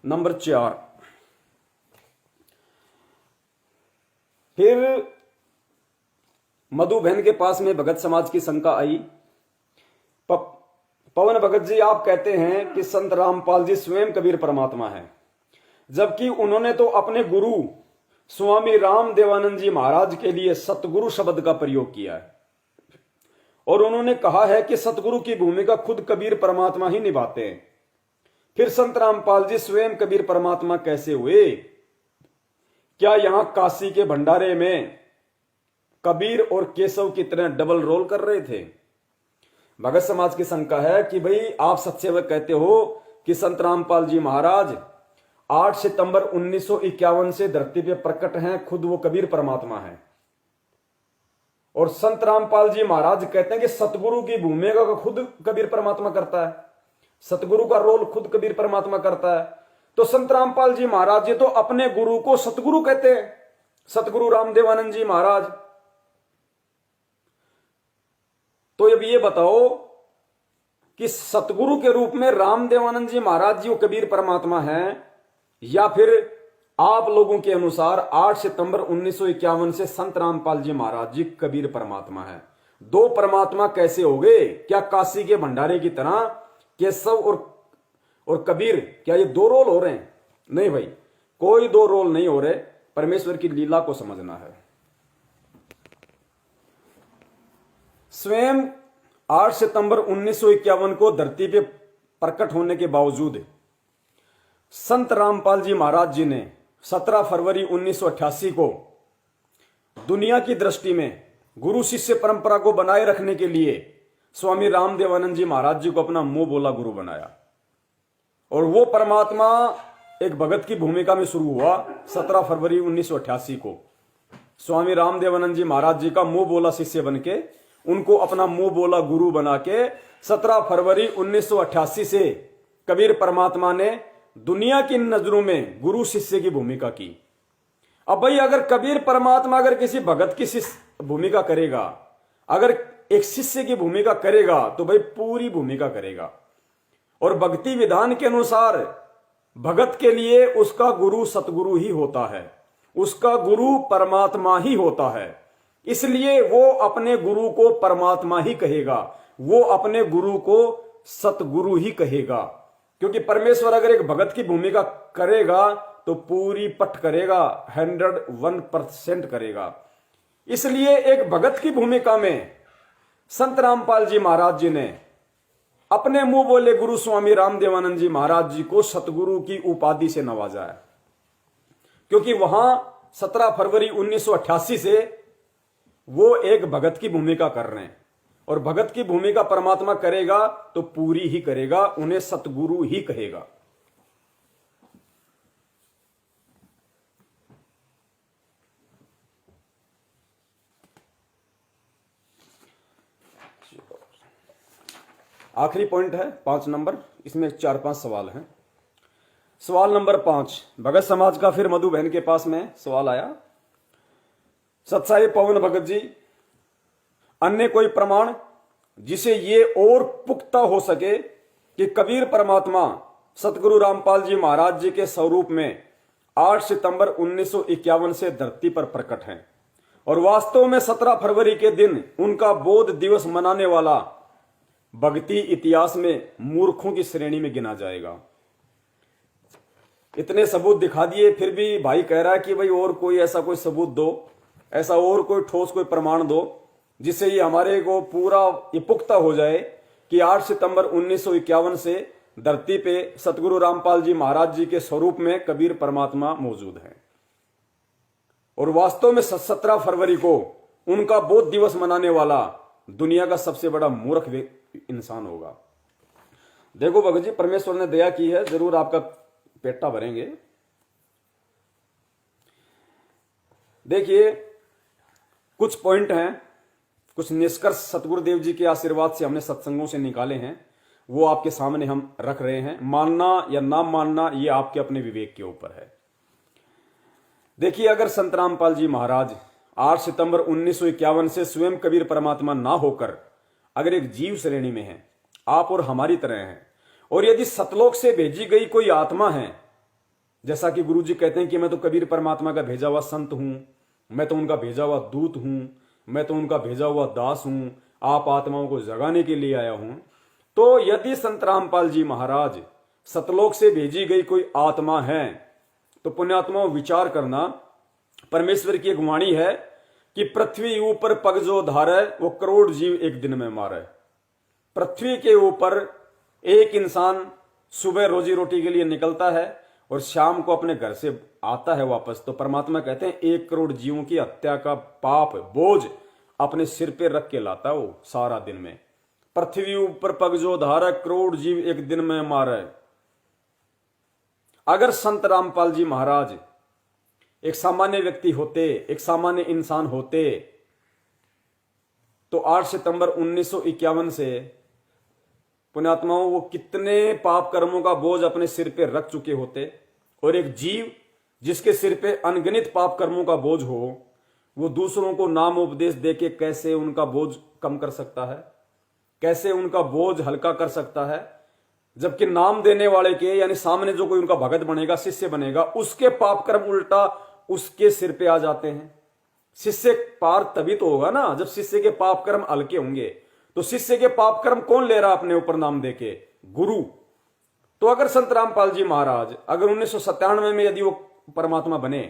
Number 4, फिर मधु बहन के पास में भगत समाज की शंका आई। पवन भगत जी, आप कहते हैं कि संत रामपाल जी स्वयं कबीर परमात्मा है, जबकि उन्होंने तो अपने गुरु स्वामी राम देवानंद जी महाराज के लिए सतगुरु शब्द का प्रयोग किया है और उन्होंने कहा है कि सतगुरु की भूमिका खुद कबीर परमात्मा ही निभाते हैं। फिर संत रामपाल जी स्वयं कबीर परमात्मा कैसे हुए? क्या यहां काशी के भंडारे में कबीर और केशव की तरह डबल रोल कर रहे थे? भगत समाज की शंका है कि भाई आप सत्सेवक कहते हो कि संत रामपाल जी महाराज 8 सितंबर 1951 से धरती पे प्रकट हैं, खुद वो कबीर परमात्मा हैं, और संत रामपाल जी महाराज कहते हैं कि सतगुरु की भूमिका का खुद कबीर परमात्मा करता है, सतगुरु का रोल खुद कबीर परमात्मा करता है। तो संत रामपाल जी महाराज जी तो अपने गुरु को सतगुरु कहते हैं, सतगुरु रामदेवानंद जी महाराज। तो अब ये बताओ कि सतगुरु के रूप में रामदेवानंद जी महाराज जी वो कबीर परमात्मा हैं, या फिर आप लोगों के अनुसार 8 सितंबर 1951 से संत रामपाल जी महाराज जी कबीर परमात्मा है? दो परमात्मा कैसे हो गए? क्या काशी के भंडारे की तरह केशव और कबीर, क्या ये दो रोल हो रहे हैं? नहीं भाई, कोई दो रोल नहीं हो रहे। परमेश्वर की लीला को समझना है। स्वयं 8 सितंबर 1951 को धरती पे प्रकट होने के बावजूद संत रामपाल जी महाराज जी ने 17 फरवरी 1988 को दुनिया की दृष्टि में गुरु शिष्य परंपरा को बनाए रखने के लिए स्वामी रामदेवानंद जी महाराज जी को अपना मुंह बोला गुरु बनाया, और वो परमात्मा एक भगत की भूमिका में शुरू हुआ 17 फरवरी 1988 को। स्वामी रामदेवानंद जी महाराज जी का मुंह बोला शिष्य बन के उनको अपना मुंह बोला गुरु बना के 17 फरवरी 1988 से कबीर परमात्मा ने दुनिया की नजरों में गुरु शिष्य की भूमिका की। अब भाई अगर कबीर परमात्मा अगर किसी भगत की शिष्य भूमिका करेगा, अगर एक शिष्य की भूमिका करेगा, तो भाई पूरी भूमिका करेगा। और भक्ति विधान के अनुसार भगत के लिए उसका गुरु सतगुरु ही होता है, उसका गुरु परमात्मा ही होता है। इसलिए वो अपने गुरु को परमात्मा ही कहेगा, वो अपने गुरु को सतगुरु ही कहेगा, क्योंकि परमेश्वर अगर एक भगत की भूमिका करेगा तो पूरी पट करेगा, 101% करेगा। इसलिए एक भगत की भूमिका में संत रामपाल जी महाराज जी ने अपने मुंह बोले गुरु स्वामी रामदेवानंद जी महाराज जी को सतगुरु की उपाधि से नवाजा है, क्योंकि वहां 17 फरवरी 1988 से वो एक भगत की भूमिका कर रहे हैं, और भगत की भूमिका परमात्मा करेगा तो पूरी ही करेगा, उन्हें सतगुरु ही कहेगा। आखिरी पॉइंट है 5 नंबर, इसमें 4-5 सवाल हैं। सवाल नंबर 5, भगत समाज का फिर मधु बहन के पास में सवाल आया। सत्साई पवन भगत जी, अन्य कोई प्रमाण जिसे ये और पुख्ता हो सके कि कबीर परमात्मा सतगुरु रामपाल जी महाराज जी के स्वरूप में 8 सितंबर 1951 से धरती पर प्रकट हैं, और वास्तव में 17 फरवरी के दिन उनका बोध दिवस मनाने वाला भक्ति इतिहास में मूर्खों की श्रेणी में गिना जाएगा। इतने सबूत दिखा दिए, फिर भी भाई कह रहा है कि भाई और कोई ऐसा कोई सबूत दो, ऐसा और कोई ठोस कोई प्रमाण दो जिससे ये हमारे को पूरा ये पुख्ता हो जाए कि 8 सितंबर 1951 से धरती पे सतगुरु रामपाल जी महाराज जी के स्वरूप में कबीर परमात्मा मौजूद हैं, और वास्तव में 17 फरवरी को उनका बोध दिवस मनाने वाला दुनिया का सबसे बड़ा मूर्ख इंसान होगा। देखो भगत जी, परमेश्वर ने दया की है, जरूर आपका पेटा भरेंगे। देखिए कुछ पॉइंट हैं, कुछ निष्कर्ष सतगुरुदेव जी के आशीर्वाद से हमने सत्संगों से निकाले हैं, वो आपके सामने हम रख रहे हैं। मानना या ना मानना ये आपके अपने विवेक के ऊपर है। देखिए, अगर संत रामपाल जी महाराज 8 सितंबर 1951 से स्वयं कबीर परमात्मा ना होकर अगर एक जीव श्रेणी में है, आप और हमारी तरह हैं, और यदि सतलोक से भेजी गई कोई आत्मा है जैसा कि गुरु जी कहते हैं कि मैं तो कबीर परमात्मा का भेजा हुआ संत हूं, मैं तो उनका भेजा हुआ दूत हूं, मैं तो उनका भेजा हुआ दास हूं, आप आत्माओं को जगाने के लिए आया हूं। तो यदि संत रामपाल जी महाराज सतलोक से भेजी गई कोई आत्मा है, तो पुण्यात्माओं विचार करना, परमेश्वर की एक वाणी है कि पृथ्वी ऊपर पग जो धारे वो करोड़ जीव एक दिन में मारे। पृथ्वी के ऊपर एक इंसान सुबह रोजी रोटी के लिए निकलता है और शाम को अपने घर से आता है वापस, तो परमात्मा कहते हैं 1 करोड़ जीवों की हत्या का पाप बोझ अपने सिर पे रख के लाता वो सारा दिन में। पृथ्वी ऊपर पग जो धारे करोड़ जीव एक दिन में मारे। अगर संत रामपाल जी महाराज एक सामान्य व्यक्ति होते, एक सामान्य इंसान होते, तो 8 सितंबर 1951 से पुण्यात्माओं वो कितने पाप कर्मों का बोझ अपने सिर पे रख चुके होते। और एक जीव जिसके सिर पे अनगिनत पाप कर्मों का बोझ हो, वो दूसरों को नाम उपदेश देके कैसे उनका बोझ कम कर सकता है, कैसे उनका बोझ हल्का कर सकता है, जबकि नाम देने वाले के यानी सामने जो कोई उनका भगत बनेगा, शिष्य बनेगा, उसके पाप कर्म उल्टा उसके सिर पे आ जाते हैं। शिष्य पार तभी तो होगा ना जब शिष्य के पाप कर्म हल्के होंगे। तो शिष्य के पाप कर्म कौन ले रहा अपने ऊपर नाम देके? गुरु। तो अगर संत रामपाल जी महाराज अगर 1997 में यदि वो परमात्मा बने,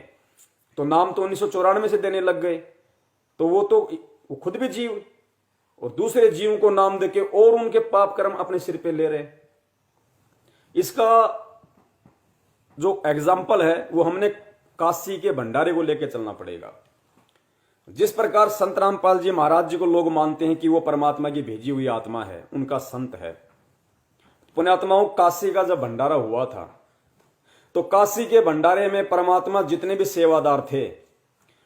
तो नाम तो 1994 से देने लग गए, तो वो खुद भी जीव और दूसरे जीवों को नाम देके और उनके पाप कर्म अपने सिर पे ले रहे। इसका जो एग्जाम्पल है वो हमने काशी के भंडारे को लेकर चलना पड़ेगा। जिस प्रकार संत रामपाल जी महाराज जी को लोग मानते हैं कि वो परमात्मा की भेजी हुई आत्मा है, उनका संत है। पुण्यात्माओं, काशी का जब भंडारा हुआ था तो काशी के भंडारे में परमात्मा जितने भी सेवादार थे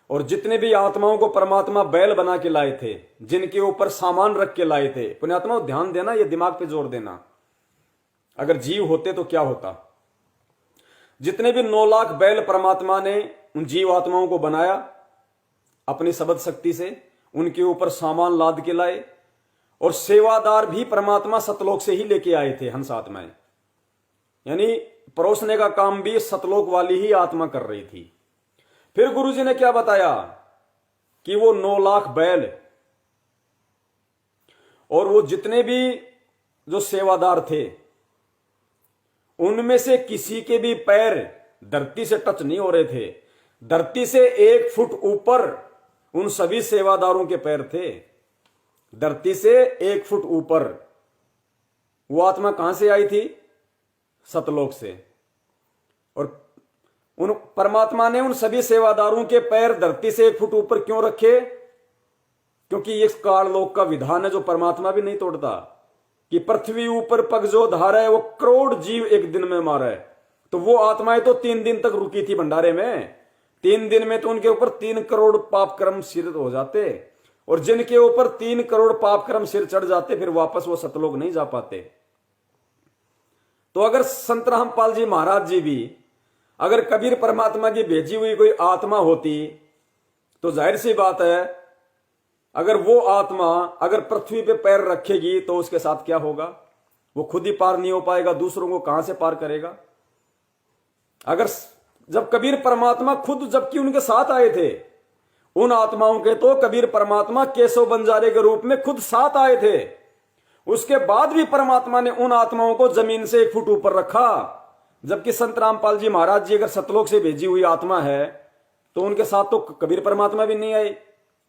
और जितने भी आत्माओं को परमात्मा बैल बना के लाए थे, जिनके ऊपर सामान रख के लाए थे, पुण्यात्माओं ध्यान देना, ये दिमाग पे जोर देना, अगर जीव होते तो क्या होता। जितने भी 9 लाख बैल परमात्मा ने उन जीव आत्माओं को बनाया अपनी शब्द शक्ति से, उनके ऊपर सामान लाद के लाए, और सेवादार भी परमात्मा सतलोक से ही लेके आए थे हंस आत्माएं, यानी परोसने का काम भी सतलोक वाली ही आत्मा कर रही थी। फिर गुरुजी ने क्या बताया कि वो 9 लाख बैल और वो जितने भी जो सेवादार थे, उनमें से किसी के भी पैर धरती से टच नहीं हो रहे थे। धरती से 1 फुट ऊपर उन सभी सेवादारों के पैर थे। धरती से 1 फुट ऊपर वो आत्मा कहां से आई थी? सतलोक से। और उन परमात्मा ने उन सभी सेवादारों के पैर धरती से 1 फुट ऊपर क्यों रखे? क्योंकि ये काललोक का विधान है जो परमात्मा भी नहीं तोड़ता, कि पृथ्वी ऊपर पग जो धारा है वो करोड़ जीव एक दिन में मारा है। तो वो आत्माएं तो 3 दिन तक रुकी थी भंडारे में। 3 दिन में तो उनके ऊपर 3 करोड़ पाप कर्म सिर हो जाते, और जिनके ऊपर 3 करोड़ पाप कर्म सिर चढ़ जाते फिर वापस वो सतलोक नहीं जा पाते। तो अगर संत रामपाल जी महाराज जी भी अगर कबीर परमात्मा की भेजी हुई कोई आत्मा होती, तो जाहिर सी बात है अगर वो आत्मा अगर पृथ्वी पे पैर रखेगी तो उसके साथ क्या होगा? वो खुद ही पार नहीं हो पाएगा, दूसरों को कहां से पार करेगा? अगर जब कबीर परमात्मा खुद जबकि उनके साथ आए थे, उन आत्माओं के तो कबीर परमात्मा केशव बंजारे के रूप में खुद साथ आए थे, उसके बाद भी परमात्मा ने उन आत्माओं को जमीन से 1 फुट ऊपर रखा। जबकि संत रामपाल जी महाराज जी अगर सतलोक से भेजी हुई आत्मा है तो उनके साथ तो कबीर परमात्मा भी नहीं आए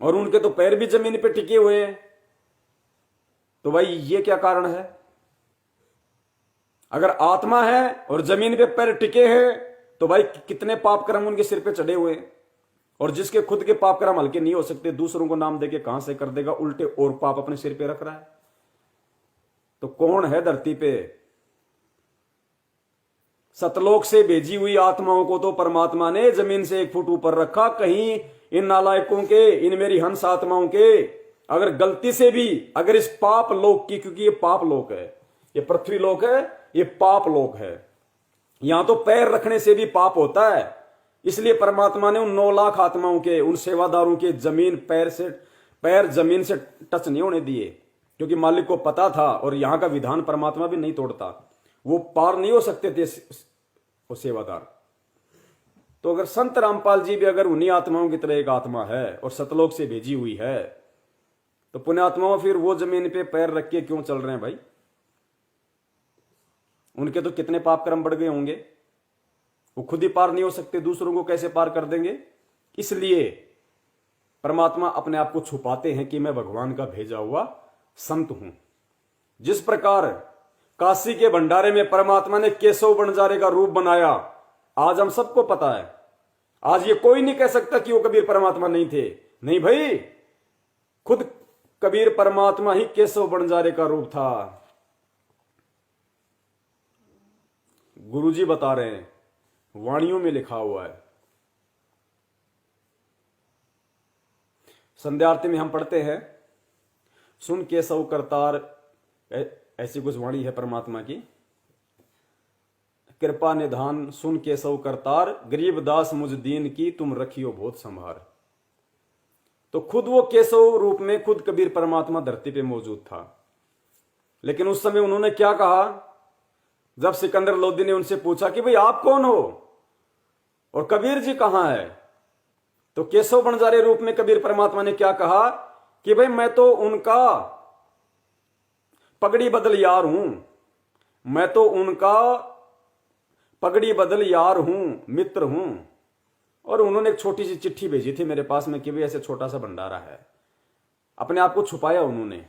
और उनके तो पैर भी जमीन पे टिके हुए हैं। तो भाई ये क्या कारण है? अगर आत्मा है और जमीन पे पैर टिके हैं तो भाई कितने पाप कर्म उनके सिर पे चढ़े हुए हैं, और जिसके खुद के पाप कर्म हल्के नहीं हो सकते, दूसरों को नाम देके कहां से कर देगा? उल्टे और पाप अपने सिर पे रख रहा है। तो कौन है धरती पे? सतलोक से भेजी हुई आत्माओं को तो परमात्मा ने जमीन से 1 फुट ऊपर रखा। कहीं इन नालायकों के, इन मेरी हंस आत्माओं के अगर गलती से भी अगर इस पाप लोक की, क्योंकि ये पाप लोक है, ये पृथ्वी लोक है, ये पाप लोक है, यहां तो पैर रखने से भी पाप होता है। इसलिए परमात्मा ने उन 9 लाख आत्माओं के, उन सेवादारों के जमीन पैर जमीन से टच नहीं होने दिए, क्योंकि मालिक को पता था, और यहां का विधान परमात्मा भी नहीं तोड़ता, वो पार नहीं हो सकते थे वो सेवादार। तो अगर संत रामपाल जी भी अगर उन्हीं आत्माओं की तरह एक आत्मा है और सतलोक से भेजी हुई है, तो पुण्यात्माओं फिर वो जमीन पे पैर रख के क्यों चल रहे हैं भाई? उनके तो कितने पाप कर्म बढ़ गए होंगे, वो खुद ही पार नहीं हो सकते, दूसरों को कैसे पार कर देंगे? इसलिए परमात्मा अपने आप को छुपाते हैं कि मैं भगवान का भेजा हुआ संत हूं। जिस प्रकार काशी के भंडारे में परमात्मा ने केशव बंजारे का रूप बनाया, आज हम सबको पता है। आज ये कोई नहीं कह सकता कि वो कबीर परमात्मा नहीं थे। नहीं भाई, खुद कबीर परमात्मा ही केशव बंजारे का रूप था। गुरुजी बता रहे हैं, वाणियों में लिखा हुआ है। संध्या आरती में हम पढ़ते हैं, सुन केशव करतार, ऐसी कुछ वाणी है परमात्मा की, कृपा निधान सुन केशव करतार, गरीब दास मुझ दीन की तुम रखियो बहुत संभार। तो खुद वो केशव रूप में खुद कबीर परमात्मा धरती पे मौजूद था। लेकिन उस समय उन्होंने क्या कहा? जब सिकंदर लोदी ने उनसे पूछा कि भाई आप कौन हो और कबीर जी कहां है, तो केशव बंजारे रूप में कबीर परमात्मा ने क्या कहा कि भाई मैं तो उनका पगड़ी बदल यार हूं, मैं तो उनका पगड़ी बदल यार हूं, मित्र हूं। और उन्होंने एक छोटी सी चिट्ठी भेजी थी मेरे पास में कि भाई ऐसे छोटा सा भंडारा है, अपने आप को छुपाया उन्होंने।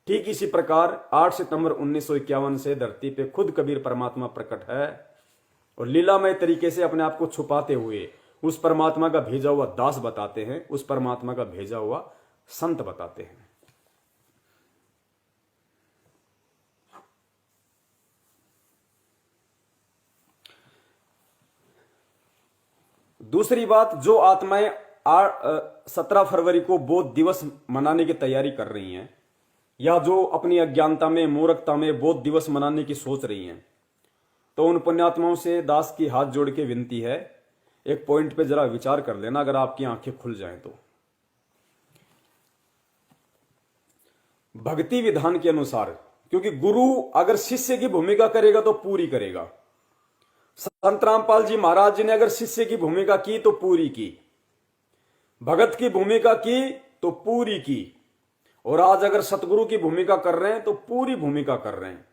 ठीक इसी प्रकार 8 सितंबर 1951 से धरती पे खुद कबीर परमात्मा प्रकट है और लीलामय तरीके से अपने आप को छुपाते हुए उस परमात्मा का भेजा हुआ दास बताते हैं, उस परमात्मा का भेजा हुआ संत बताते हैं। दूसरी बात, जो आत्माएं 17 फरवरी को बौद्ध दिवस मनाने की तैयारी कर रही हैं, या जो अपनी अज्ञानता में, मूर्खता में बौद्ध दिवस मनाने की सोच रही हैं, तो उन पुण्यात्माओं से दास की हाथ जोड़ के विनती है, एक पॉइंट पे जरा विचार कर लेना, अगर आपकी आंखें खुल जाएं तो। भक्ति विधान के अनुसार, क्योंकि गुरु अगर शिष्य की भूमिका करेगा तो पूरी करेगा। संत रामपाल जी महाराज जी ने अगर शिष्य की भूमिका की तो पूरी की, भगत की भूमिका की तो पूरी की, और आज अगर सतगुरु की भूमिका कर रहे हैं तो पूरी भूमिका कर रहे हैं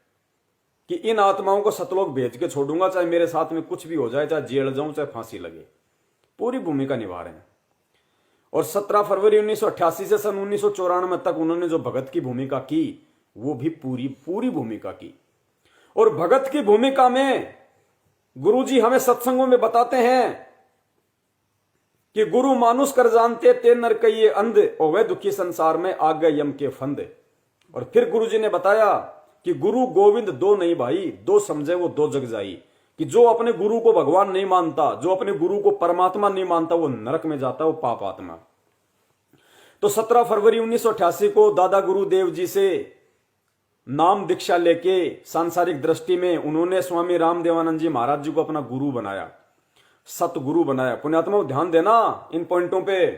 कि इन आत्माओं को सतलोक भेज के छोड़ूंगा, चाहे मेरे साथ में कुछ भी हो जाए, चाहे जेल जाऊं, चाहे फांसी लगे। पूरी भूमिका निभा रहे हैं। और 17 फरवरी 1988 से सन 1994 तक उन्होंने जो भगत की भूमिका की, वो भी पूरी भूमिका की। और भगत की भूमिका में गुरुजी हमें सत्संगों में बताते हैं कि गुरु मानुष कर जानते ते नर कहिए अंध, और वह दुखी संसार में आ गए यम के फंद। और फिर गुरुजी ने बताया कि गुरु गोविंद दो नहीं भाई, दो समझे वो दो जग जाई। कि जो अपने गुरु को भगवान नहीं मानता, जो अपने गुरु को परमात्मा नहीं मानता, वो नरक में जाता, वो पाप आत्मा। तो 17 फरवरी 1988 को दादा गुरुदेव जी से नाम दीक्षा लेके सांसारिक दृष्टि में उन्होंने स्वामी रामदेवानंद जी महाराज जी को अपना गुरु बनाया, सतगुरु बनाया। पुण्यात्माओं ध्यान देना इन पॉइंटों पे।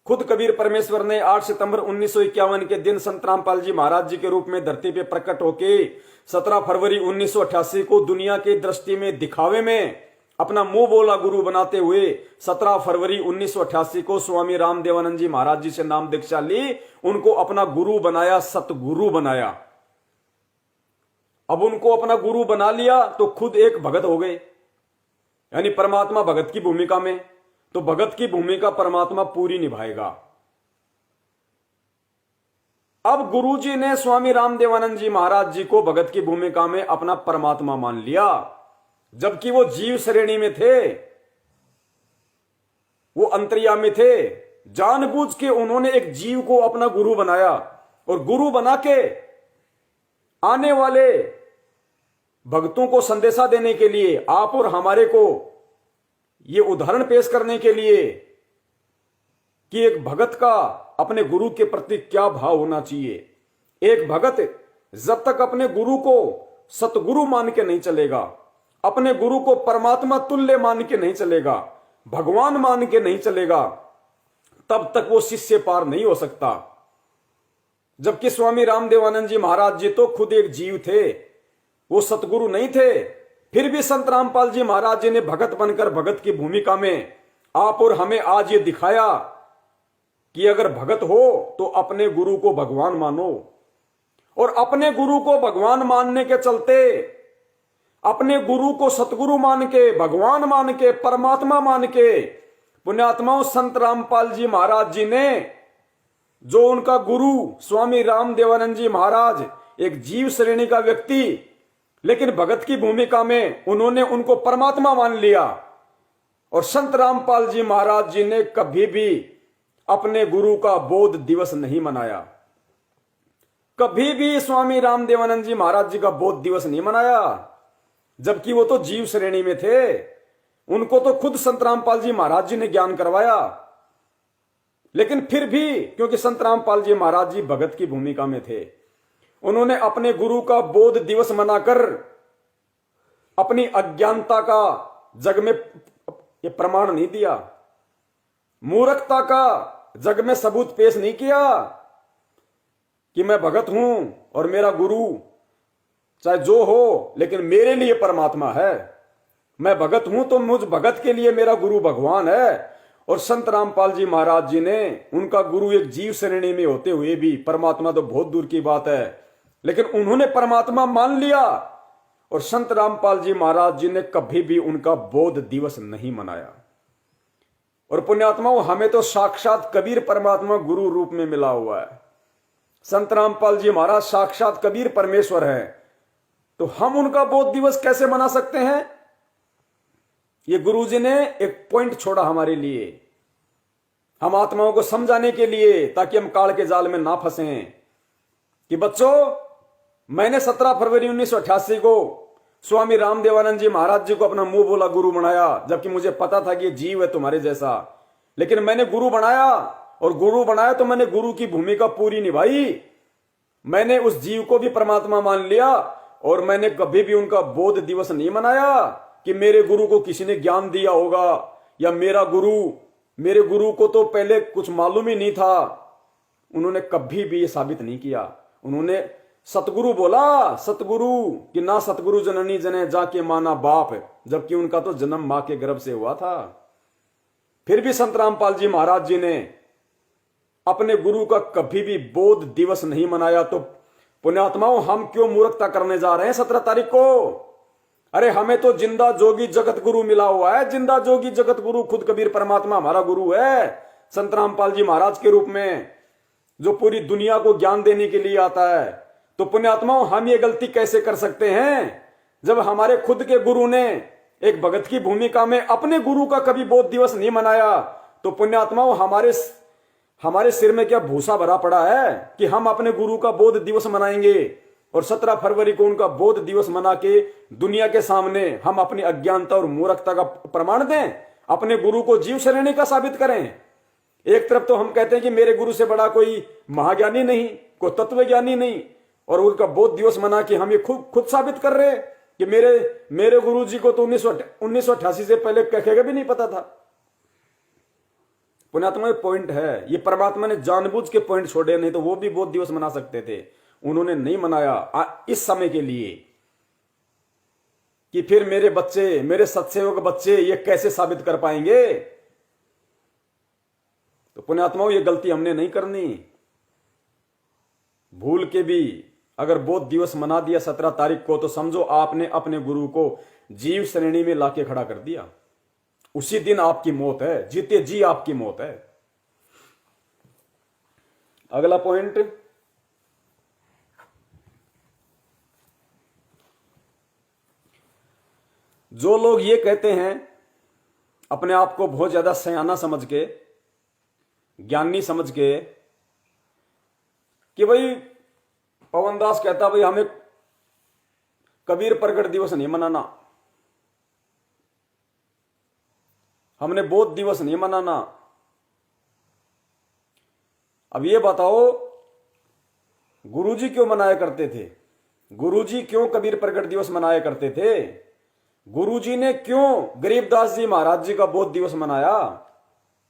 खुद कबीर परमेश्वर ने 8 सितंबर 1951 के दिन संत रामपाल जी महाराज जी के रूप में धरती पे प्रकट होके 17 फरवरी 1988 को दुनिया की दृष्टि में, दिखावे में अपना मुंह बोला गुरु बनाते हुए 17 फरवरी 1988 को स्वामी रामदेवानंद जी महाराज जी से नाम दीक्षा ली, उनको अपना गुरु बनाया, सतगुरु बनाया। अब उनको अपना गुरु बना लिया तो खुद एक भगत हो गए, यानी परमात्मा भगत की भूमिका में, तो भगत की भूमिका परमात्मा पूरी निभाएगा। अब गुरुजी ने स्वामी रामदेवानंद जी महाराज जी को भगत की भूमिका में अपना परमात्मा मान लिया, जबकि वो जीव श्रेणी में थे, वो अंतर्यामी थे। जानबूझ के उन्होंने एक जीव को अपना गुरु बनाया, और गुरु बना के आने वाले भक्तों को संदेशा देने के लिए, आप और हमारे को ये उदाहरण पेश करने के लिए कि एक भगत का अपने गुरु के प्रति क्या भाव होना चाहिए। एक भगत जब तक अपने गुरु को सतगुरु मान के नहीं चलेगा, अपने गुरु को परमात्मा तुल्य मान के नहीं चलेगा, भगवान मान के नहीं चलेगा, तब तक वो शिष्य पार नहीं हो सकता। जबकि स्वामी रामदेवानंद जी महाराज जी तो खुद एक जीव थे, वो सतगुरु नहीं थे, फिर भी संत रामपाल जी महाराज जी ने भगत बनकर भगत की भूमिका में आप और हमें आज ये दिखाया कि अगर भगत हो तो अपने गुरु को भगवान मानो, और अपने गुरु को भगवान मानने के चलते, अपने गुरु को सतगुरु मान के, भगवान मान के, परमात्मा मान के, पुण्यात्माओं संत रामपाल जी महाराज जी ने, जो उनका गुरु स्वामी रामदेवानंद जी महाराज एक जीव श्रेणी का व्यक्ति, लेकिन भगत की भूमिका में उन्होंने उनको परमात्मा मान लिया। और संत रामपाल जी महाराज जी ने कभी भी अपने गुरु का बोध दिवस नहीं मनाया, कभी भी स्वामी रामदेवानंद जी महाराज जी का बोध दिवस नहीं मनाया, जबकि वो तो जीव श्रेणी में थे। उनको तो खुद संत रामपाल जी महाराज जी ने ज्ञान करवाया, लेकिन फिर भी क्योंकि संत रामपाल जी महाराज जी भगत की भूमिका में थे, उन्होंने अपने गुरु का बोध दिवस मनाकर अपनी अज्ञानता का जग में ये प्रमाण नहीं दिया, मूर्खता का जग में सबूत पेश नहीं किया कि मैं भगत हूं और मेरा गुरु चाहे जो हो लेकिन मेरे लिए परमात्मा है। मैं भगत हूं तो मुझ भगत के लिए मेरा गुरु भगवान है। और संत रामपाल जी महाराज जी ने, उनका गुरु एक जीव श्रेणी में होते हुए भी, परमात्मा तो बहुत दूर की बात है, लेकिन उन्होंने परमात्मा मान लिया। और संत रामपाल जी महाराज जी ने कभी भी उनका बोध दिवस नहीं मनाया। और पुण्यात्माओं, हमें तो साक्षात कबीर परमात्मा गुरु रूप में मिला हुआ है। संत रामपाल जी महाराज साक्षात कबीर परमेश्वर है, तो हम उनका बोध दिवस कैसे मना सकते हैं? ये गुरु जी ने एक पॉइंट छोड़ा हमारे लिए, हम आत्माओं को समझाने के लिए, ताकि हम काल के जाल में ना फंसें। कि बच्चों, मैंने 17 फरवरी 1988 को स्वामी रामदेवानंद जी महाराज जी को अपना मुंह बोला गुरु बनाया, जबकि मुझे पता था कि ये जीव है तुम्हारे जैसा, लेकिन मैंने गुरु बनाया। और गुरु बनाया तो मैंने गुरु की भूमिका पूरी निभाई। मैंने उस जीव को भी परमात्मा मान लिया, और मैंने कभी भी उनका बोध दिवस नहीं मनाया कि मेरे गुरु को किसी ने ज्ञान दिया होगा, या मेरे गुरु को तो पहले कुछ मालूम ही नहीं था। उन्होंने कभी भी ये साबित नहीं किया। उन्होंने सतगुरु बोला, सतगुरु कि ना सतगुरु जननी जने जाके माना बाप, जबकि उनका तो जन्म मां के गर्भ से हुआ था। फिर भी संत रामपाल जी महाराज जी ने अपने गुरु का कभी भी बोध दिवस नहीं मनाया। तो पुण्यात्माओं, हम क्यों मूर्खता करने जा रहे हैं 17 तारीख को? अरे हमें तो जिंदा जोगी जगत गुरु मिला हुआ है। जिंदा जोगी जगत गुरु खुद कबीर परमात्मा हमारा गुरु है, संत रामपाल जी महाराज के रूप में, जो पूरी दुनिया को ज्ञान देने के लिए आता है। तो पुण्यात्माओं, हम ये गलती कैसे कर सकते हैं जब हमारे खुद के गुरु ने एक भगत की भूमिका में अपने गुरु का कभी बोध दिवस नहीं मनाया? तो पुण्यात्माओं, हमारे सिर में क्या भूसा भरा पड़ा है कि हम अपने गुरु का बोध दिवस मनाएंगे और 17 फरवरी को उनका बोध दिवस मना के दुनिया के सामने हम अपनी अज्ञानता और मूर्खता का प्रमाण दें, अपने गुरु को जीव श्रेणी का साबित करें। एक तरफ तो हम कहते हैं कि मेरे गुरु से बड़ा कोई महाज्ञानी नहीं, कोई तत्वज्ञानी नहीं, और उनका बोध दिवस मना के हम ये खुद साबित कर रहे हैं कि मेरे गुरु जी को तो 1988 से पहले कहेगा भी नहीं पता था। पुण्यात्मा पॉइंट है, ये परमात्मा ने जानबूझ के पॉइंट छोड़े, नहीं तो वो भी बोध दिवस मना सकते थे। उन्होंने नहीं मनाया इस समय के लिए कि फिर मेरे बच्चे, मेरे सत्सेवक बच्चे ये कैसे साबित कर पाएंगे। तो पुण्यात्माओं, ये गलती हमने नहीं करनी। भूल के भी अगर बोध दिवस मना दिया 17 तारीख को, तो समझो आपने अपने गुरु को जीव श्रेणी में लाके खड़ा कर दिया। उसी दिन आपकी मौत है, जीते जी आपकी मौत है। अगला पॉइंट, जो लोग ये कहते हैं अपने आप को बहुत ज्यादा सयाना समझ के, ज्ञानी समझ के, कि भाई पवन दास कहता भाई हमें कबीर प्रगट दिवस नहीं मनाना, हमने बोध दिवस नहीं मनाना। अब ये बताओ, गुरुजी क्यों मनाया करते थे? गुरुजी क्यों कबीर प्रगट दिवस मनाया करते थे? गुरुजी ने क्यों गरीबदास जी महाराज जी का बोध दिवस मनाया,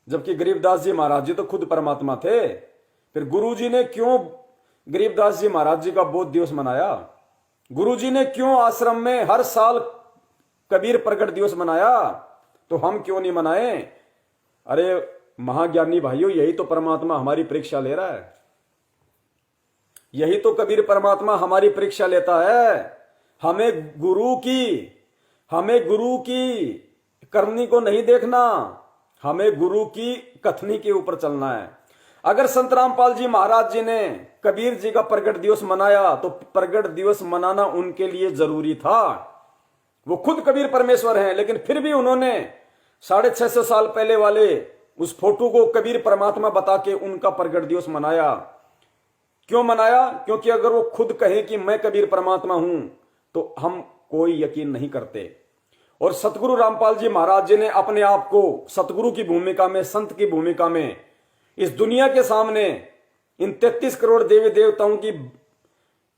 जबकि गरीबदास जी महाराज जी तो खुद परमात्मा थे? फिर गुरुजी ने क्यों गरीबदास जी महाराज जी का बोध दिवस मनाया? गुरुजी ने क्यों आश्रम में हर साल कबीर प्रकट दिवस मनाया, तो हम क्यों नहीं मनाए? अरे महाज्ञानी भाइयों, यही तो परमात्मा हमारी परीक्षा ले रहा है। यही तो कबीर परमात्मा हमारी परीक्षा लेता है। हमें गुरु की करनी को नहीं देखना, हमें गुरु की कथनी के ऊपर चलना है। अगर संत रामपाल जी महाराज जी ने कबीर जी का प्रगट दिवस मनाया तो प्रगट दिवस मनाना उनके लिए जरूरी था। वो खुद कबीर परमेश्वर हैं, लेकिन फिर भी उन्होंने 650 साल पहले वाले उस फोटो को कबीर परमात्मा बता के उनका प्रगट दिवस मनाया। क्यों मनाया? क्योंकि अगर वो खुद कहे कि मैं कबीर परमात्मा हूं तो हम कोई यकीन नहीं करते। और सतगुरु रामपाल जी महाराज जी ने अपने आप को सतगुरु की भूमिका में, संत की भूमिका में इस दुनिया के सामने इन 33 करोड़ देवी देवताओं की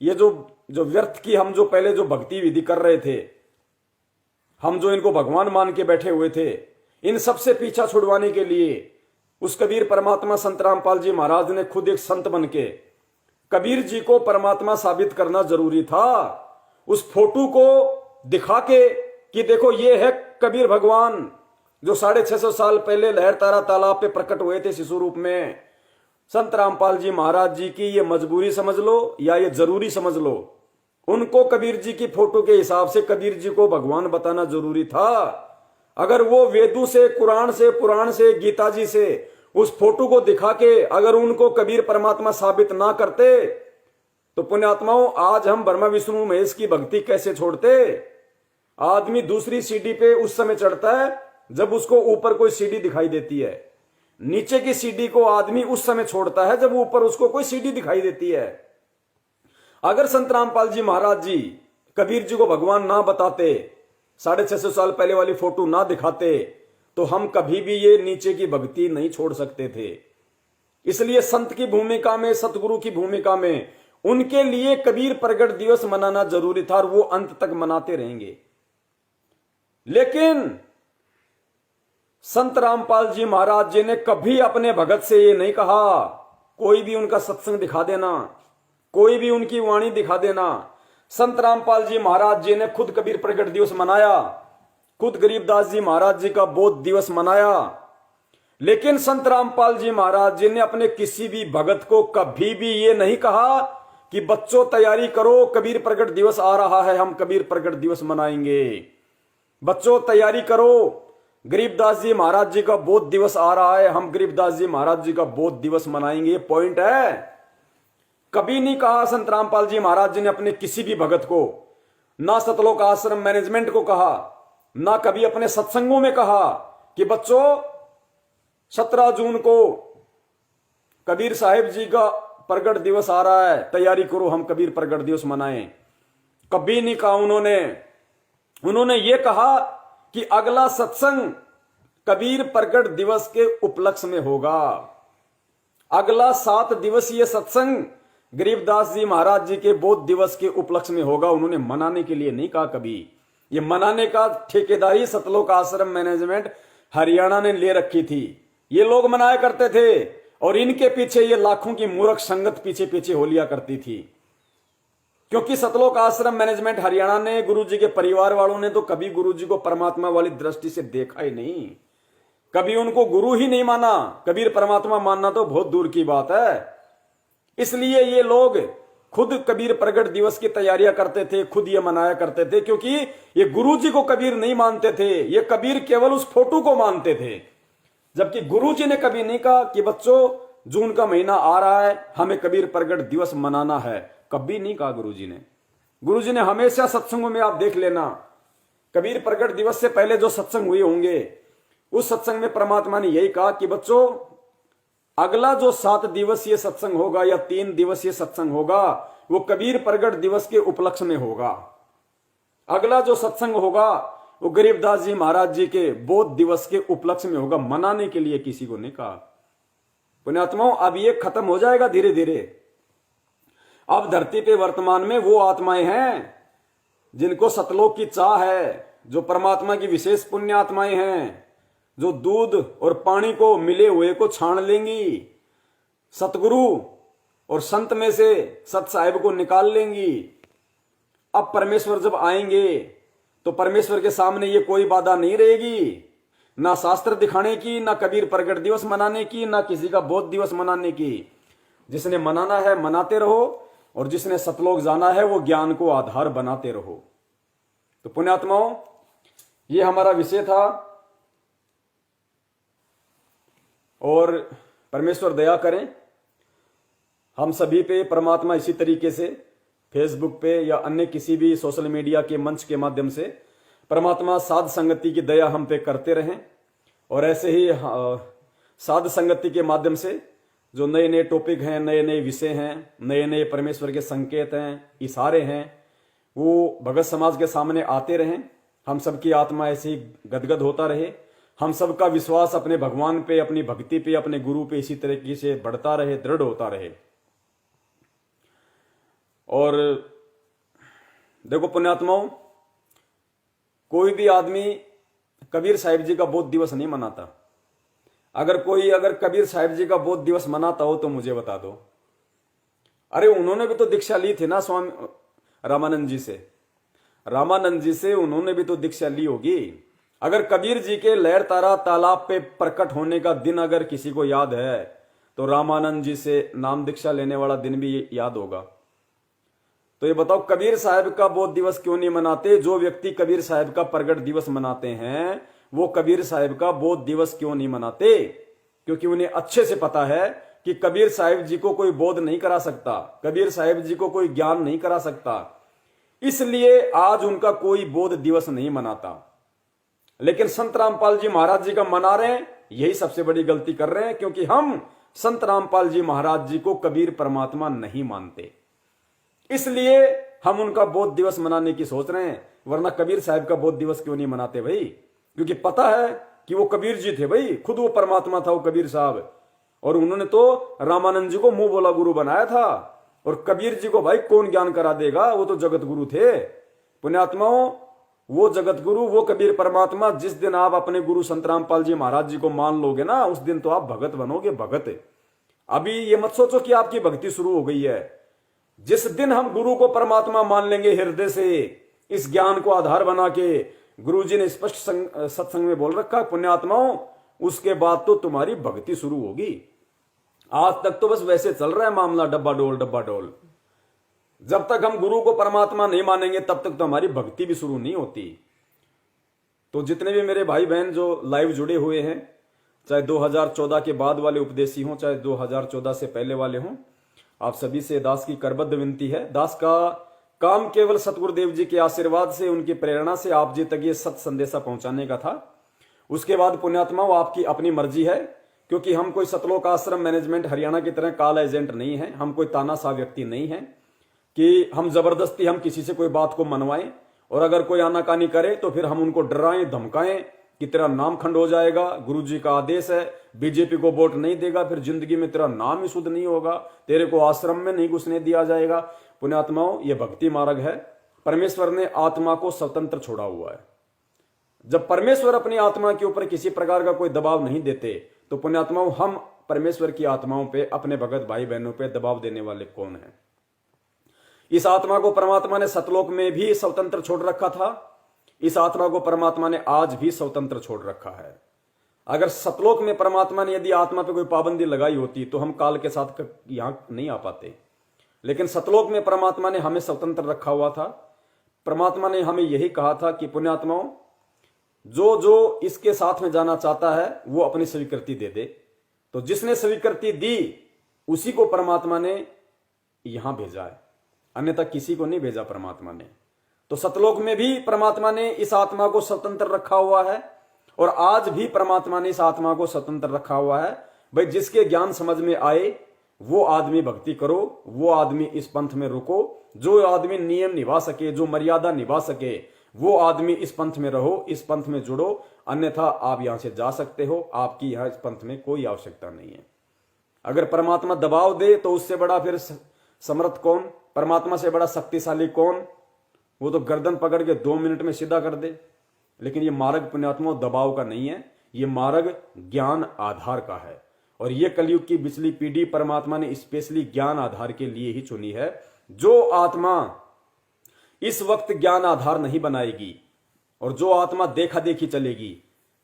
ये जो व्यर्थ की हम जो पहले जो भक्ति विधि कर रहे थे, हम जो इनको भगवान मान के बैठे हुए थे, इन सबसे पीछा छुड़वाने के लिए उस कबीर परमात्मा संत रामपाल जी महाराज ने खुद एक संत बन के कबीर जी को परमात्मा साबित करना जरूरी था। उस फोटो को दिखा के कि देखो ये है कबीर भगवान जो 650 साल पहले लहर तारा तालाब पे प्रकट हुए थे शिशु रूप में। संत रामपाल जी महाराज जी की ये मजबूरी समझ लो या ये जरूरी समझ लो, उनको कबीर जी की फोटो के हिसाब से कबीर जी को भगवान बताना जरूरी था। अगर वो वेदों से, कुरान से, पुराण से, गीता जी से उस फोटो को दिखा के अगर उनको कबीर परमात्मा साबित ना करते तो पुण्यात्माओं आज हम ब्रह्मा विष्णु महेश की भक्ति कैसे छोड़ते? आदमी दूसरी सीढ़ी पे उस समय चढ़ता है जब उसको ऊपर कोई सीढ़ी दिखाई देती है। नीचे की सीढ़ी को आदमी उस समय छोड़ता है जब ऊपर उसको कोई सीढ़ी दिखाई देती है। अगर संत रामपाल जी महाराज जी कबीर जी को भगवान ना बताते, 650 साल पहले वाली फोटो ना दिखाते, तो हम कभी भी ये नीचे की भक्ति नहीं छोड़ सकते थे। इसलिए संत की भूमिका में, सतगुरु की भूमिका में उनके लिए कबीर प्रगट दिवस मनाना जरूरी था और वो अंत तक मनाते रहेंगे। लेकिन संत रामपाल जी महाराज जी ने कभी अपने भगत से ये नहीं कहा कोई भी उनका सत्संग दिखा देना, कोई भी उनकी वाणी दिखा देना। संत रामपाल जी महाराज जी ने खुद कबीर प्रगट दिवस मनाया, खुद गरीबदास जी महाराज जी का बोध दिवस मनाया। लेकिन संत रामपाल जी महाराज जी ने अपने किसी भी भगत को कभी भी ये नहीं कहा कि बच्चों तैयारी करो, कबीर प्रगट दिवस आ रहा है, हम कबीर प्रगट दिवस मनाएंगे। बच्चों तैयारी करो, गरीबदास जी महाराज जी का बोध दिवस आ रहा है, हम गरीबदास जी महाराज जी का बोध दिवस मनाएंगे। ये पॉइंट है। कभी नहीं कहा संत रामपाल जी महाराज जी ने अपने किसी भी भगत को, ना सतलोक आश्रम मैनेजमेंट को कहा, ना कभी अपने सत्संगों में कहा कि बच्चों 17 जून को कबीर साहिब जी का प्रगट दिवस आ रहा है, तैयारी करो, हम कबीर प्रगट दिवस मनाएं। कभी नहीं कहा उन्होंने ये कहा कि अगला सत्संग कबीर प्रगट दिवस के उपलक्ष्य में होगा। अगला 7 दिवसीय सत्संग गरीबदास जी महाराज जी के बोध दिवस के उपलक्ष्य में होगा। उन्होंने मनाने के लिए नहीं कहा कभी। ये मनाने का ठेकेदारी सतलोक आश्रम मैनेजमेंट हरियाणा ने ले रखी थी। ये लोग मनाया करते थे और इनके पीछे ये लाखों की मूर्ख संगत पीछे पीछे हो लिया करती थी। क्योंकि सतलोक आश्रम मैनेजमेंट हरियाणा ने, गुरुजी के परिवार वालों ने तो कभी गुरुजी को परमात्मा वाली दृष्टि से देखा ही नहीं, कभी उनको गुरु ही नहीं माना। कबीर परमात्मा मानना तो बहुत दूर की बात है। इसलिए ये लोग खुद कबीर प्रगट दिवस की तैयारियां करते थे, खुद ये मनाया करते थे, क्योंकि ये गुरुजी को कबीर नहीं मानते थे, ये कबीर केवल उस फोटो को मानते थे। जबकि गुरुजी ने कभी नहीं कहा कि बच्चों जून का महीना आ रहा है, हमें कबीर प्रगट दिवस मनाना है, कभी नहीं कहा गुरुजी ने। गुरुजी ने हमेशा सत्संगों में आप देख लेना, कबीर प्रगट दिवस से पहले जो सत्संग हुए होंगे उस सत्संग में परमात्मा ने यही कहा कि बच्चों अगला जो 7 दिवसीय सत्संग होगा या 3 दिवसीय सत्संग होगा वो कबीर प्रगट दिवस के उपलक्ष्य में होगा। अगला जो सत्संग होगा वो गरीबदास जी महाराज जी के बोध दिवस के उपलक्ष्य में होगा। मनाने के लिए किसी को नहीं कहा। पुण्यात्माओं, अब ये खत्म हो जाएगा धीरे धीरे। अब धरती पे वर्तमान में वो आत्माएं हैं जिनको सतलोक की चाह है, जो परमात्मा की विशेष पुण्य आत्माएं हैं, जो दूध और पानी को मिले हुए को छान लेंगी, सतगुरु और संत में से सत साहिब को निकाल लेंगी। अब परमेश्वर जब आएंगे तो परमेश्वर के सामने ये कोई बाधा नहीं रहेगी, ना शास्त्र दिखाने की, ना कबीर प्रगट दिवस मनाने की, ना किसी का बोध दिवस मनाने की। जिसने मनाना है मनाते रहो, और जिसने सतलोक जाना है वो ज्ञान को आधार बनाते रहो। तो पुण्यात्माओं, ये हमारा विषय था, और परमेश्वर दया करें हम सभी पे। परमात्मा इसी तरीके से फेसबुक पे या अन्य किसी भी सोशल मीडिया के मंच के माध्यम से परमात्मा साध संगति की दया हम पे करते रहें, और ऐसे ही साध संगति के माध्यम से जो नए नए टॉपिक हैं, नए नए विषय हैं, नए नए परमेश्वर के संकेत हैं, इशारे हैं, वो भगत समाज के सामने आते रहें। हम सबकी आत्मा ऐसे ही गदगद होता रहे, हम सबका विश्वास अपने भगवान पे, अपनी भक्ति पे, अपने गुरु पे इसी तरीके से बढ़ता रहे, दृढ़ होता रहे। और देखो पुण्यात्माओं, कोई भी आदमी कबीर साहिब जी का बोध दिवस नहीं मनाता। अगर कबीर साहिब जी का बोध दिवस मनाता हो तो मुझे बता दो। अरे उन्होंने भी तो दीक्षा ली थी ना स्वामी रामानंद जी से। रामानंद जी से उन्होंने भी तो दीक्षा ली होगी। अगर कबीर जी के लहर तारा तालाब पे प्रकट होने का दिन अगर किसी को याद है तो रामानंद जी से नाम दीक्षा लेने वाला दिन भी याद होगा। तो ये बताओ, कबीर साहब का बोध दिवस क्यों नहीं मनाते? जो व्यक्ति कबीर साहब का प्रगट दिवस मनाते हैं वो कबीर साहब का बोध दिवस क्यों नहीं मनाते? क्योंकि उन्हें अच्छे से पता है कि कबीर साहब जी को कोई बोध नहीं करा सकता, कबीर साहब जी को कोई ज्ञान नहीं करा सकता, इसलिए आज उनका कोई बोध दिवस नहीं मनाता। लेकिन संत रामपाल जी महाराज जी का मना रहे हैं, यही सबसे बड़ी गलती कर रहे हैं, क्योंकि हम संत रामपाल जी महाराज जी को कबीर परमात्मा नहीं मानते, इसलिए हम उनका बोध दिवस मनाने की सोच रहे हैं। वरना कबीर साहब का बोध दिवस क्यों नहीं मनाते भाई? क्योंकि पता है कि वो कबीर जी थे भाई, खुद वो परमात्मा था वो कबीर साहब, और उन्होंने तो रामानंद जी को मुंह बोला गुरु बनाया था। और कबीर जी को भाई कौन ज्ञान करा देगा? वो तो जगत गुरु थे। पुण्यात्माओं, वो जगत गुरु, वो कबीर परमात्मा, जिस दिन आप अपने गुरु संत रामपाल जी महाराज जी को मान लोगे ना, उस दिन तो आप भगत बनोगे, भगत। अभी ये मत सोचो कि आपकी भक्ति शुरू हो गई है। जिस दिन हम गुरु को परमात्मा मान लेंगे हृदय से, इस ज्ञान को आधार बना के, गुरु जी ने स्पष्ट सत्संग में बोल रखा पुण्यात्माओं, उसके बाद तो तुम्हारी भक्ति शुरू होगी। आज तक तो बस वैसे चल रहा है मामला, डब्बा डोल डब्बा डोल। जब तक हम गुरु को परमात्मा नहीं मानेंगे तब तक तो हमारी भक्ति भी शुरू नहीं होती। तो जितने भी मेरे भाई बहन जो लाइव जुड़े हुए हैं, चाहे 2014 के बाद वाले उपदेशी हों, चाहे 2014 से पहले वाले हों, आप सभी से दास की करबद्ध विनती है। दास का काम केवल सतगुरुदेव जी के आशीर्वाद से, उनकी प्रेरणा से आप जी तक ये सत संदेशा पहुंचाने का था। उसके बाद पुण्यात्माओं आपकी अपनी मर्जी है, क्योंकि हम कोई सतलोक आश्रम मैनेजमेंट हरियाणा की तरह काल एजेंट नहीं है, हम कोई तानाशाह व्यक्ति नहीं है कि हम जबरदस्ती हम किसी से कोई बात को मनवाएं, और अगर कोई आनाकानी करे तो फिर हम उनको डराएं धमकाएं कि तेरा नाम खंड हो जाएगा, गुरुजी का आदेश है, बीजेपी को वोट नहीं देगा फिर जिंदगी में तेरा नाम ही शुद्ध नहीं होगा, तेरे को आश्रम में नहीं घुसने दिया जाएगा। पुण्यात्माओं, ये भक्ति मार्ग है। परमेश्वर ने आत्मा को स्वतंत्र छोड़ा हुआ है। जब परमेश्वर अपनी आत्मा के ऊपर किसी प्रकार का कोई दबाव नहीं देते तो पुण्यात्माओं, हम परमेश्वर की आत्माओं पे, अपने भगत भाई बहनों पे दबाव देने वाले कौन है? इस आत्मा को परमात्मा ने सतलोक में भी स्वतंत्र छोड़ रखा था, इस आत्मा को परमात्मा ने आज भी स्वतंत्र छोड़ रखा है। अगर सतलोक में परमात्मा ने यदि आत्मा पे कोई पाबंदी लगाई होती तो हम काल के साथ यहां नहीं आ पाते, लेकिन सतलोक में परमात्मा ने हमें स्वतंत्र रखा हुआ था। परमात्मा ने हमें यही कहा था कि पुण्यात्माओं, जो जो इसके साथ में जाना चाहता है वो अपनी स्वीकृति दे दे। तो जिसने स्वीकृति दी उसी को परमात्मा ने यहां भेजा है, अन्यथा किसी को नहीं भेजा परमात्मा ने। तो सतलोक में भी परमात्मा ने इस आत्मा को स्वतंत्र रखा हुआ है, और आज भी परमात्मा ने इस आत्मा को स्वतंत्र रखा हुआ है। भाई जिसके ज्ञान समझ में आए वो आदमी भक्ति करो, वो आदमी इस पंथ में रुको, जो आदमी नियम निभा सके, जो मर्यादा निभा सके, वो आदमी इस पंथ में रहो, इस पंथ में जुड़ो, अन्यथा आप यहां से जा सकते हो। आपकी यहां इस पंथ में कोई आवश्यकता नहीं है। अगर परमात्मा दबाव दे तो उससे बड़ा फिर समर्थ कौन? परमात्मा से बड़ा शक्तिशाली कौन? वो तो गर्दन पकड़ के 2 मिनट में सीधा कर दे। लेकिन ये मार्ग पुण्यात्मा दबाव का नहीं है, ये मार्ग ज्ञान आधार का है। और ये कलयुग की पिछली पीढ़ी परमात्मा ने स्पेशली ज्ञान आधार के लिए ही चुनी है। जो आत्मा इस वक्त ज्ञान आधार नहीं बनाएगी और जो आत्मा देखा देखी चलेगी,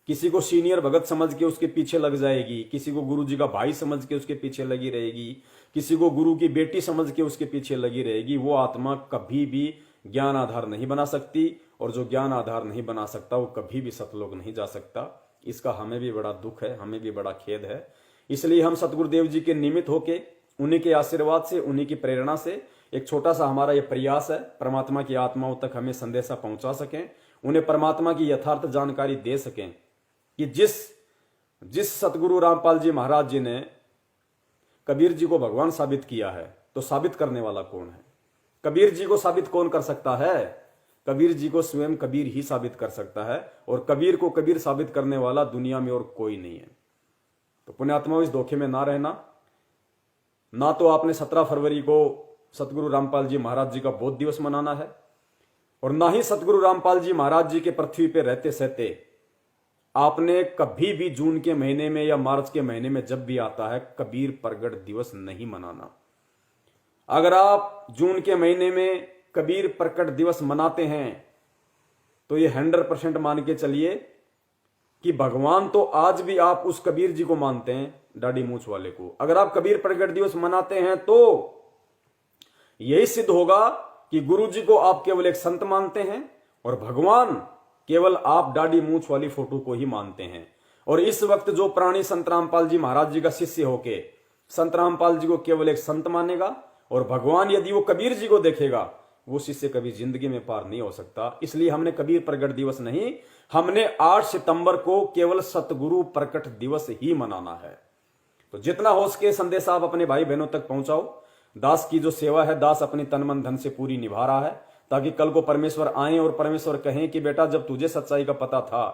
किसी को सीनियर भगत समझ के उसके पीछे लग जाएगी, किसी को गुरु जी का भाई समझ के उसके पीछे लगी रहेगी, किसी को गुरु की बेटी समझ के उसके पीछे लगी रहेगी, वो आत्मा कभी भी ज्ञान आधार नहीं बना सकती। और जो ज्ञान आधार नहीं बना सकता वो कभी भी सतलोक नहीं जा सकता। इसका हमें भी बड़ा दुख है, हमें भी बड़ा खेद है। इसलिए हम सतगुरुदेव जी के निमित्त होके, उन्हीं के आशीर्वाद से, उन्हीं की प्रेरणा से एक छोटा सा हमारा ये प्रयास है, परमात्मा की आत्माओं तक हमें संदेशा पहुंचा सकें, उन्हें परमात्मा की यथार्थ जानकारी दे सकें कि जिस सतगुरु रामपाल जी महाराज जी ने कबीर जी को भगवान साबित किया है, तो साबित करने वाला कौन है? कबीर जी को साबित कौन कर सकता है? कबीर जी को स्वयं कबीर ही साबित कर सकता है, और कबीर को कबीर साबित करने वाला दुनिया में और कोई नहीं है। तो पुण्यात्माओं, इस धोखे में ना रहना। ना तो आपने 17 फरवरी को सतगुरु रामपाल जी महाराज जी का बोध दिवस मनाना है, और ना ही सतगुरु रामपाल जी महाराज जी के पृथ्वी पे रहते सहते आपने कभी भी जून के महीने में या मार्च के महीने में जब भी आता है कबीर प्रगट दिवस नहीं मनाना। अगर आप जून के महीने में कबीर प्रकट दिवस मनाते हैं तो ये 100% मान के चलिए कि भगवान तो आज भी आप उस कबीर जी को मानते हैं, दाढ़ी मूछ वाले को। अगर आप कबीर प्रकट दिवस मनाते हैं तो यही सिद्ध होगा कि गुरु जी को आप केवल एक संत मानते हैं और भगवान केवल आप दाढ़ी मूछ वाली फोटो को ही मानते हैं। और इस वक्त जो प्राणी संत रामपाल जी महाराज जी का शिष्य होके संत रामपाल जी को केवल एक संत मानेगा, और भगवान यदि वो कबीर जी को देखेगा, वो शिष्य कभी जिंदगी में पार नहीं हो सकता। इसलिए हमने कबीर प्रकट दिवस नहीं, हमने 8 सितंबर को केवल सतगुरु प्रकट दिवस ही मनाना है। तो जितना हो सके संदेश आप अपने भाई बहनों तक पहुंचाओ। दास की जो सेवा है, दास अपनी तन मन धन से पूरी निभा रहा है, ताकि कल को परमेश्वर आए और परमेश्वर कहें कि बेटा जब तुझे सच्चाई का पता था,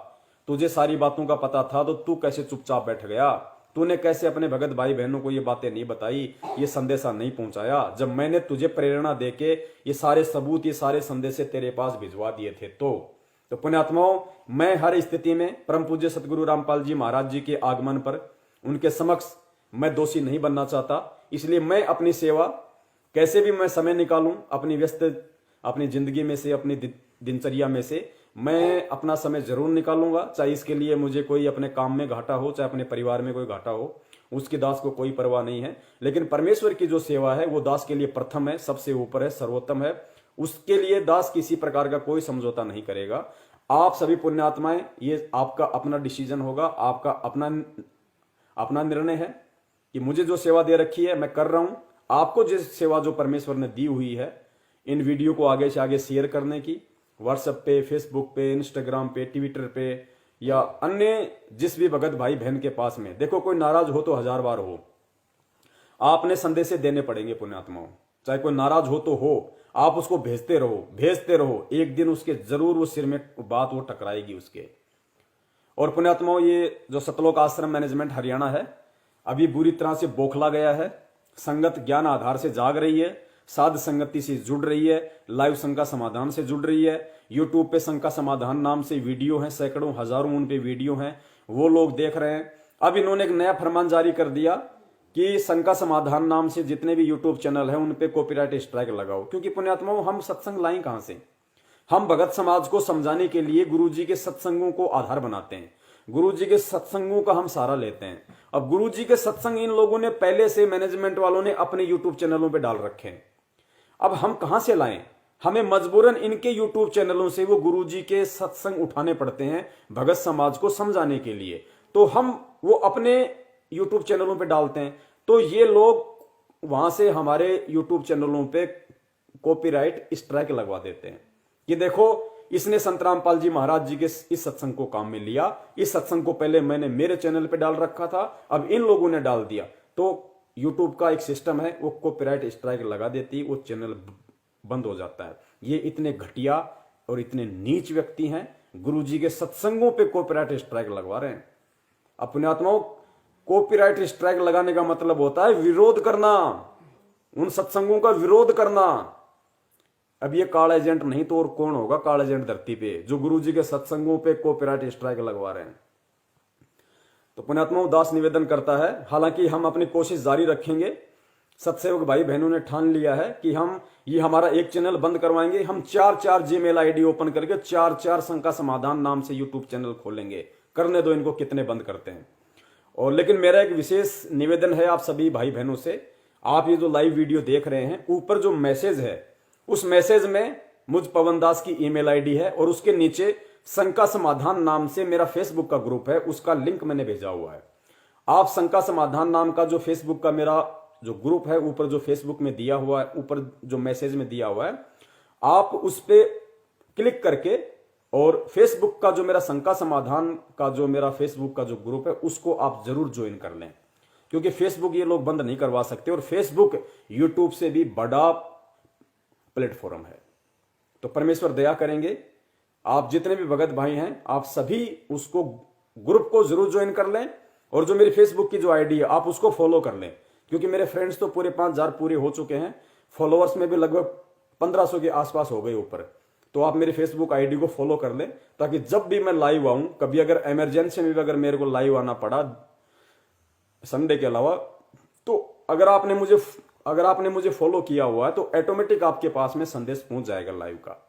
तुझे सारी बातों का पता था, तो तू कैसे चुपचाप बैठ गया? तूने कैसे अपने भगत भाई बहनों को ये बातें नहीं बताई, ये संदेशा नहीं पहुंचाया, जब मैंने तुझे प्रेरणा देके ये सारे सबूत, ये सारे संदेशे तेरे पास भिजवा दिए थे। तो पुण्यात्माओं, मैं हर स्थिति में परम पूज्य सतगुरु रामपाल जी महाराज जी के आगमन पर उनके समक्ष मैं दोषी नहीं बनना चाहता। इसलिए मैं अपनी सेवा कैसे भी मैं समय निकालूं, अपनी व्यस्त अपनी जिंदगी में से, अपनी दिनचर्या में से मैं अपना समय जरूर निकालूंगा। चाहे इसके लिए मुझे कोई अपने काम में घाटा हो, चाहे अपने परिवार में कोई घाटा हो, उसकी दास को कोई परवाह नहीं है। लेकिन परमेश्वर की जो सेवा है वो दास के लिए प्रथम है, सबसे ऊपर है, सर्वोत्तम है। उसके लिए दास किसी प्रकार का कोई समझौता नहीं करेगा। आप सभी पुण्यात्माएं, ये आपका अपना डिसीजन होगा, आपका अपना निर्णय है कि मुझे जो सेवा दे रखी है मैं कर रहा हूं। आपको जिस सेवा जो परमेश्वर ने दी हुई है, इन वीडियो को आगे से आगे शेयर करने की, व्हाट्सएप पे, फेसबुक पे, इंस्टाग्राम पे, ट्विटर पे या अन्य जिस भी भगत भाई बहन के पास में, देखो कोई नाराज हो तो 1000 बार हो, आपने संदेशे देने पड़ेंगे पुण्यात्माओं। चाहे कोई नाराज हो तो हो, आप उसको भेजते रहो, एक दिन उसके जरूर वो सिर में बात वो टकराएगी उसके। और पुण्यात्माओं, ये जो सतलोक आश्रम मैनेजमेंट हरियाणा है, अभी बुरी तरह से बौखला गया है। संगत ज्ञान आधार से जाग रही है, साध संगति से जुड़ रही है, लाइव शंका समाधान से जुड़ रही है। यूट्यूब पे शंका समाधान नाम से वीडियो हैं, सैकड़ों हजारों उन पे वीडियो हैं, वो लोग देख रहे हैं। अब इन्होंने एक नया फरमान जारी कर दिया कि शंका समाधान नाम से जितने भी यूट्यूब चैनल हैं उन पे कॉपीराइट स्ट्राइक लगाओ। क्योंकि पुण्यात्माओं, हम सत्संग लाएं कहां से? हम भगत समाज को समझाने के लिए गुरु जी के सत्संगों को आधार बनाते हैं, गुरु जी के सत्संगों का हम सहारा लेते हैं। अब गुरु जी के सत्संग इन लोगों ने पहले से, मैनेजमेंट वालों ने अपने यूट्यूब चैनलों पे डाल रखे हैं। अब हम कहां से लाएं? हमें मजबूरन इनके यूट्यूब चैनलों से वो गुरु जी के सत्संग उठाने पड़ते हैं भगत समाज को समझाने के लिए। तो हम वो अपने यूट्यूब चैनलों पे डालते हैं, तो ये लोग वहां से हमारे यूट्यूब चैनलों पे कॉपीराइट स्ट्राइक लगवा देते हैं कि देखो इसने संत रामपाल जी महाराज जी के इस सत्संग को काम में लिया, इस सत्संग को पहले मैंने मेरे चैनल पे डाल रखा था, अब इन लोगों ने डाल दिया। तो यूट्यूब का एक सिस्टम है, वो कॉपीराइट स्ट्राइक लगा देती, वो चैनल बंद हो जाता है। ये इतने घटिया और इतने नीच व्यक्ति हैं, गुरु जी के सत्संगों पे कॉपीराइट स्ट्राइक लगवा रहे हैं। अब पुण्यात्माओं, कॉपीराइट स्ट्राइक लगाने का मतलब होता है विरोध करना, उन सत्संगों का विरोध करना। अब ये काला एजेंट नहीं तो और कौन होगा काला एजेंट धरती पे, जो गुरु जी के सत्संगों पे कॉपीराइट स्ट्राइक लगवा रहे हैं। तो पुण्यात्माओं, दास निवेदन करता है, हालांकि हम अपनी कोशिश जारी रखेंगे सत्सेवक भाई बहनों ने ठान लिया है कि हम ये हमारा एक चैनल बंद करवाएंगे, हम 4 जीमेल आईडी ओपन करके 4 शंका समाधान नाम से यूट्यूब चैनल खोलेंगे। करने दो इनको, कितने बंद करते हैं। और लेकिन मेरा एक विशेष निवेदन है आप सभी भाई बहनों से, आप ये जो लाइव वीडियो देख रहे हैं, ऊपर जो मैसेज है उस मैसेज में मुझ पवन दास की ईमेल आईडी है और उसके नीचे शंका समाधान नाम से मेरा फेसबुक का ग्रुप है, उसका लिंक मैंने भेजा हुआ है। आप शंका समाधान नाम का जो फेसबुक का मेरा जो ग्रुप है, ऊपर जो फेसबुक में दिया हुआ है, ऊपर जो मैसेज में दिया हुआ है, आप उस पर क्लिक करके और फेसबुक का जो मेरा शंका समाधान का जो मेरा फेसबुक का जो ग्रुप है उसको आप जरूर ज्वाइन कर लें, क्योंकि फेसबुक ये लोग बंद नहीं करवा सकते और फेसबुक यूट्यूब से भी बड़ा प्लेटफॉर्म है। तो परमेश्वर दया करेंगे, आप जितने भी भगत भाई हैं आप सभी उसको ग्रुप को जरूर ज्वाइन कर लें और जो मेरी फेसबुक की जो आईडी है आप उसको फॉलो कर लें, क्योंकि मेरे फ्रेंड्स तो पूरे 5000 पूरे हो चुके हैं, फॉलोअर्स में भी लगभग 1500 के आसपास हो गए ऊपर। तो आप मेरी फेसबुक आईडी को फॉलो कर लें ताकि जब भी मैं लाइव आऊं, कभी अगर इमरजेंसी में भी अगर मेरे को लाइव आना पड़ा संडे के अलावा, तो अगर आपने मुझे फॉलो किया हुआ है तो ऑटोमेटिक आपके पास में संदेश पहुंच जाएगा लाइव का।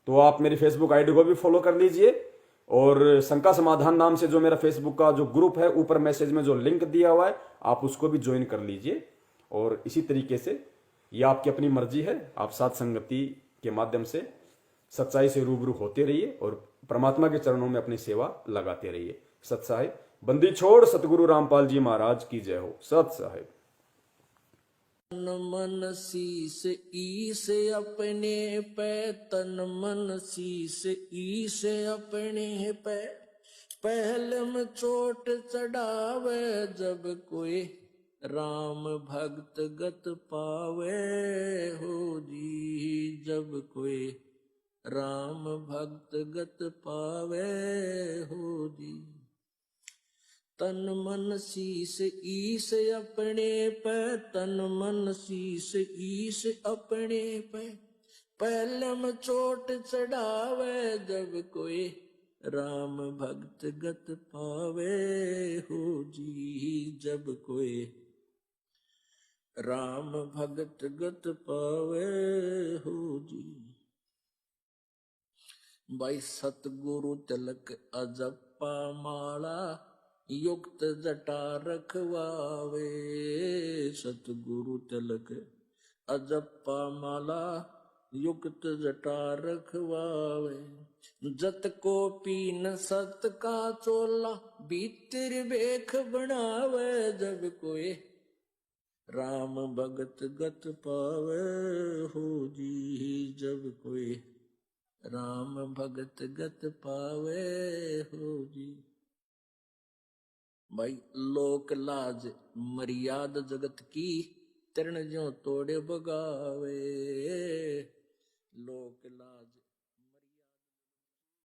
तो आप मेरी फेसबुक आईडी को भी फॉलो कर लीजिए और शंका समाधान नाम से जो मेरा फेसबुक का जो ग्रुप है, ऊपर मैसेज में जो लिंक दिया हुआ है, आप उसको भी ज्वाइन कर लीजिए। और इसी तरीके से ये आपकी अपनी मर्जी है, आप साथ संगति के माध्यम से सच्चाई से रूबरू होते रहिए और परमात्मा के चरणों में अपनी सेवा लगाते रहिए। सत साहिब बंदी छोड़ सतगुरु रामपाल जी महाराज की जय हो। सत साहिब। तन मन शीस ईस अपने पे, तन मन शीस ईस अपने पे, पहले में चोट चढ़ावे जब कोई राम भक्त गत पावे हो जी, जब कोई राम भक्त गत पावे हो जी। तन मन शीस ईस अपने पे, तन मन शीस ईस अपने पे, पहलम चोट चढ़ावे जब कोई राम भक्त गत पावे हो जी, जब कोई राम भक्त गत पावे हो जी। भाई सतगुरु तिलक अजप्पा माला, युक्त जटा रखवावे, सतगुरु तिलक अजप्पा माला, युक्त जटा रखवावे। जत को पीन सत का चोला, भीतर बेख बनावे जब कोई राम भगत गत पावे हो जी, जब कोई राम भगत गत पावे हो जी। भाई लोक लाज मर्याद जगत की, तरण ज्यों तोड़े बगावे,